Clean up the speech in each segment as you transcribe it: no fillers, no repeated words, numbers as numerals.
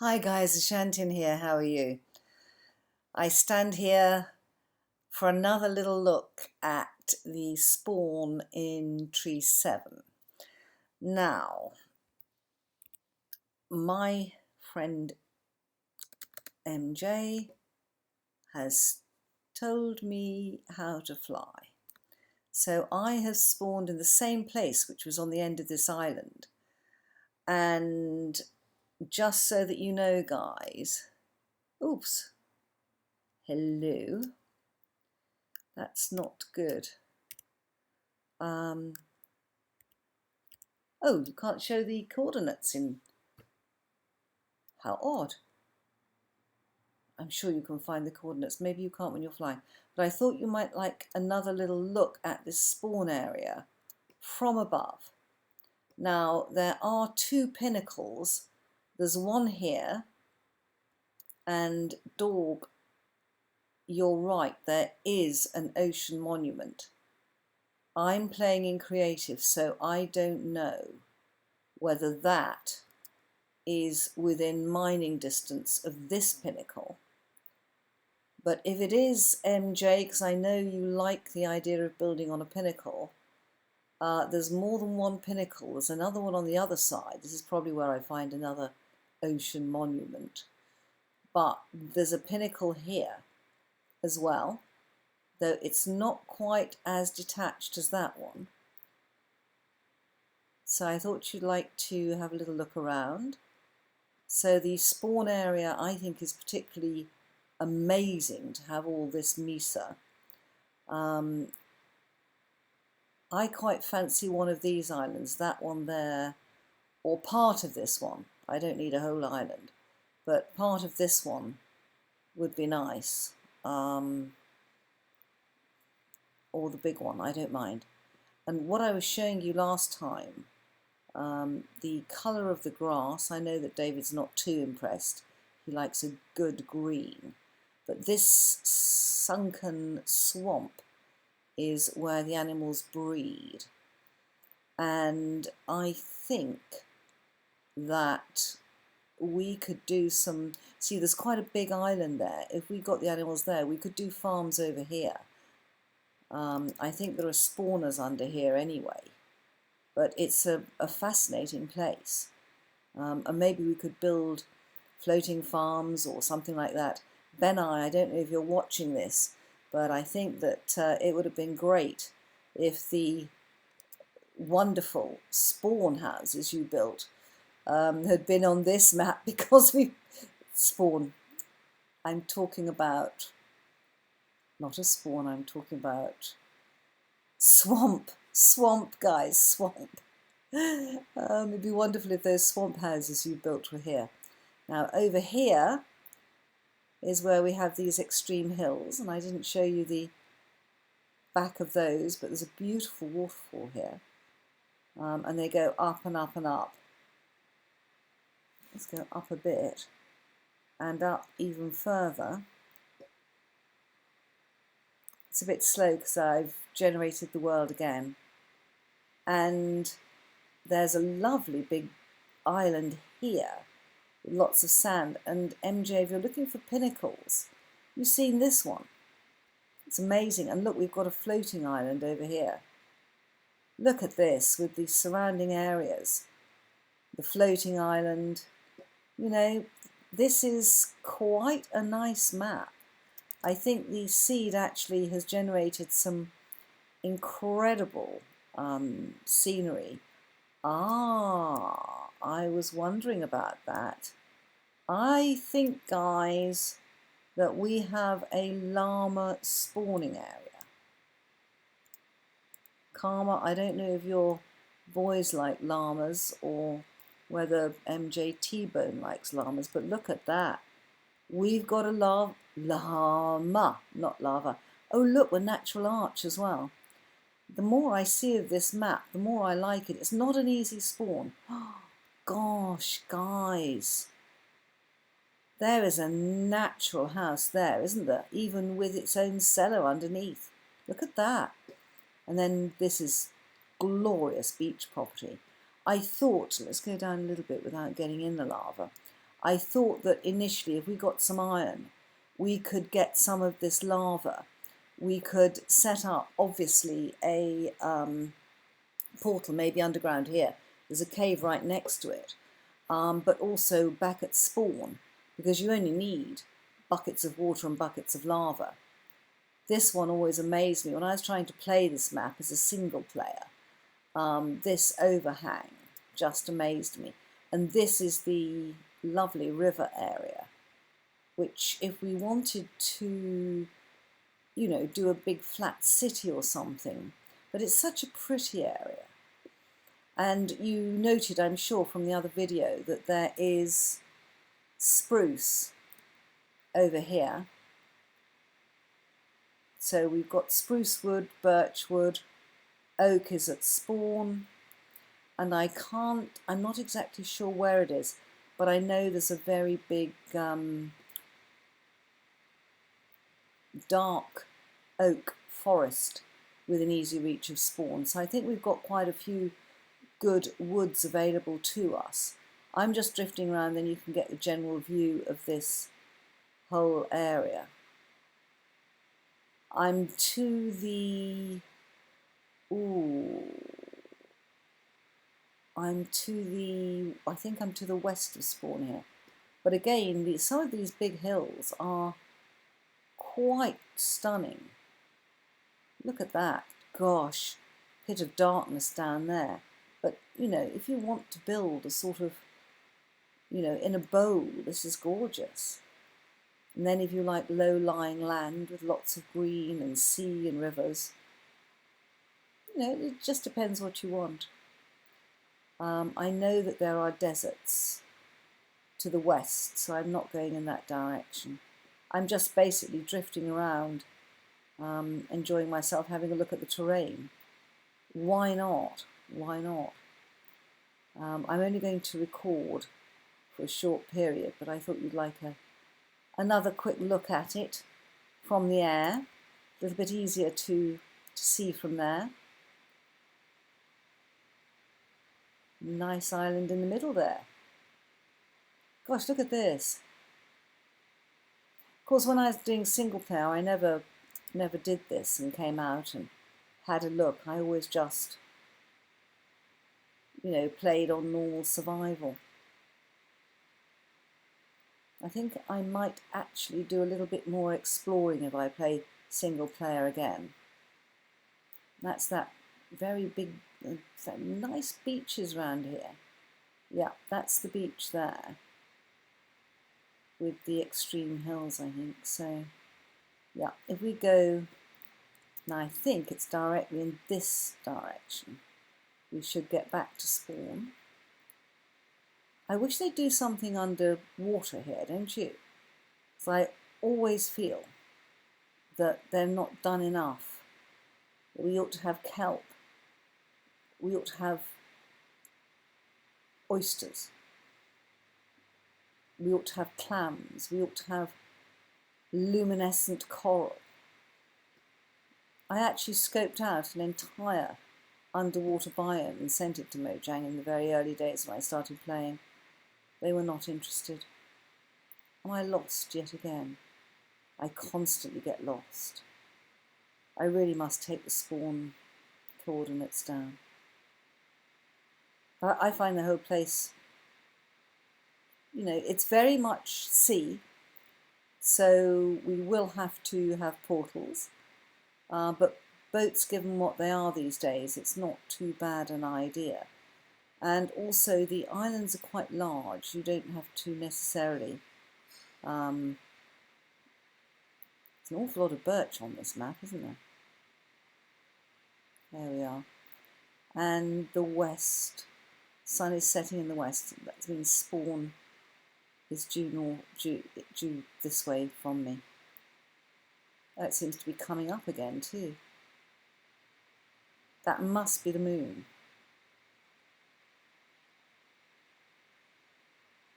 Hi guys, Ashantin here, how are you? I stand here for another little look at the spawn in tree 7. Now, my friend MJ has told me how to fly. So I have spawned in the same place, which was on the end of this island. And just so that you know, guys, oops, hello, that's not good. Oh, you can't show the coordinates in. How odd. I'm sure you can find the coordinates. Maybe you can't when you're flying. But I thought you might like another little look at this spawn area from above. Now, there are two pinnacles. There's one here, and Dorg, you're right, there is an ocean monument. I'm playing in creative, so I don't know whether that is within mining distance of this pinnacle. But if it is, MJ, because I know you like the idea of building on a pinnacle, there's more than one pinnacle. There's another one on the other side. This is probably where I find another ocean monument. But there's a pinnacle here as well, though it's not quite as detached as that one. So I thought you'd like to have a little look around. So the spawn area, I think, is particularly amazing to have all this mesa. I quite fancy one of these islands, that one there, or part of this one. I don't need a whole island, but part of this one would be nice. Or the big one, I don't mind. And what I was showing you last time, the colour of the grass, I know that David's not too impressed. He likes a good green. But this sunken swamp is where the animals breed. And I think that we could do some, see there's quite a big island there. If we got the animals there, we could do farms over here. I think there are spawners under here anyway, but it's a fascinating place. And maybe we could build floating farms or something like that. I don't know if you're watching this, but I think that it would have been great if the wonderful spawn houses you built had been on this map, because we spawn. I'm talking about not a spawn. I'm talking about swamp. Swamp, guys. Swamp. It'd be wonderful if those swamp houses you built were here. Now over here is where we have these extreme hills, and I didn't show you the back of those, but there's a beautiful waterfall here, and they go up and up and up. Let's go up a bit and up even further. It's a bit slow because I've generated the world again. And there's a lovely big island here with lots of sand. And MJ, if you're looking for pinnacles, you've seen this one. It's amazing. And look, we've got a floating island over here. Look at this with the surrounding areas. The floating island. You know, this is quite a nice map. I think the seed actually has generated some incredible scenery. I was wondering about that. I think, guys, that we have a llama spawning area. Karma, I don't know if your boys like llamas or whether MJ T-Bone likes llamas, but look at that. We've got a llama, not lava. Oh, look, we're natural arch as well. The more I see of this map, the more I like it. It's not an easy spawn. Oh, gosh, guys. There is a natural house there, isn't there? Even with its own cellar underneath. Look at that. And then this is glorious beach property. I thought, let's go down a little bit without getting in the lava. I thought that initially if we got some iron, we could get some of this lava. We could set up, obviously, a portal, maybe underground here. There's a cave right next to it, but also back at spawn, because you only need buckets of water and buckets of lava. This one always amazed me. When I was trying to play this map as a single player, this overhang just amazed me. And this is the lovely river area, which if we wanted to, you know, do a big flat city or something, but it's such a pretty area. And you noted, I'm sure, from the other video that there is spruce over here. So we've got spruce wood, birch wood, oak is at spawn, and I'm not exactly sure where it is, but I know there's a very big dark oak forest within easy reach of spawn. So I think we've got quite a few good woods available to us. I'm just drifting around, then you can get the general view of this whole area. I'm to the, I think I'm to the west of spawn here. But again, some of these big hills are quite stunning. Look at that. Gosh, pit of darkness down there. But, you know, if you want to build a sort of, you know, in a bowl, this is gorgeous. And then if you like low-lying land with lots of green and sea and rivers, you know, it just depends what you want. I know that there are deserts to the west, so I'm not going in that direction. I'm just basically drifting around, enjoying myself, having a look at the terrain. Why not? Why not? I'm only going to record for a short period, but I thought you'd like another quick look at it from the air. A little bit easier to see from there. Nice island in the middle there. Gosh, look at this. Of course, when I was doing single player, I never did this and came out and had a look. I always just, you know, played on normal survival. I think I might actually do a little bit more exploring if I play single player again. That's that very big, nice beaches around here. Yeah, that's the beach there with the extreme hills, I think. So, yeah, if we go, now I think it's directly in this direction, we should get back to spawn. I wish they'd do something underwater here, don't you? So I always feel that they're not done enough. We ought to have kelp. We ought to have oysters. We ought to have clams. We ought to have luminescent coral. I actually scoped out an entire underwater biome and sent it to Mojang in the very early days when I started playing. They were not interested. Am I lost yet again? I constantly get lost. I really must take the spawn coordinates down. I find the whole place, you know, it's very much sea, so we will have to have portals, but boats, given what they are these days, it's not too bad an idea. And also the islands are quite large. You don't have to necessarily, there's an awful lot of birch on this map, isn't there? There we are. And the west, sun is setting in the west. That means spawn is due this way from me. That seems to be coming up again too. That must be the moon.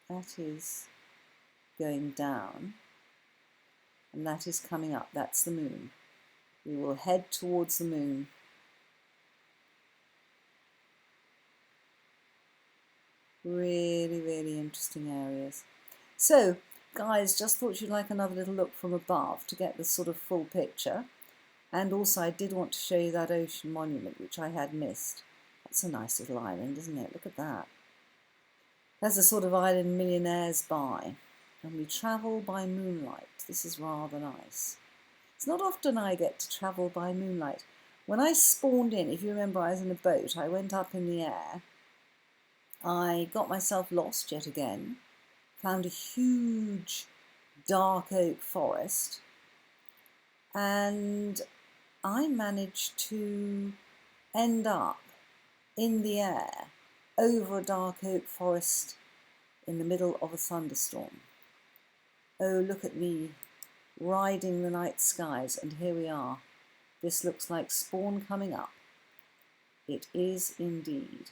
That is going down, and that is coming up. That's the moon. We will head towards the moon. Really, really interesting areas. So, guys, just thought you'd like another little look from above to get the sort of full picture. And also I did want to show you that ocean monument, which I had missed. That's a nice little island, isn't it? Look at that. That's the sort of island millionaires buy. And we travel by moonlight. This is rather nice. It's not often I get to travel by moonlight. When I spawned in, if you remember, I was in a boat. I went up in the air. I got myself lost yet again. Found a huge dark oak forest. And I managed to end up in the air over a dark oak forest in the middle of a thunderstorm. Oh, look at me riding the night skies, and here we are. This looks like spawn coming up. It is indeed.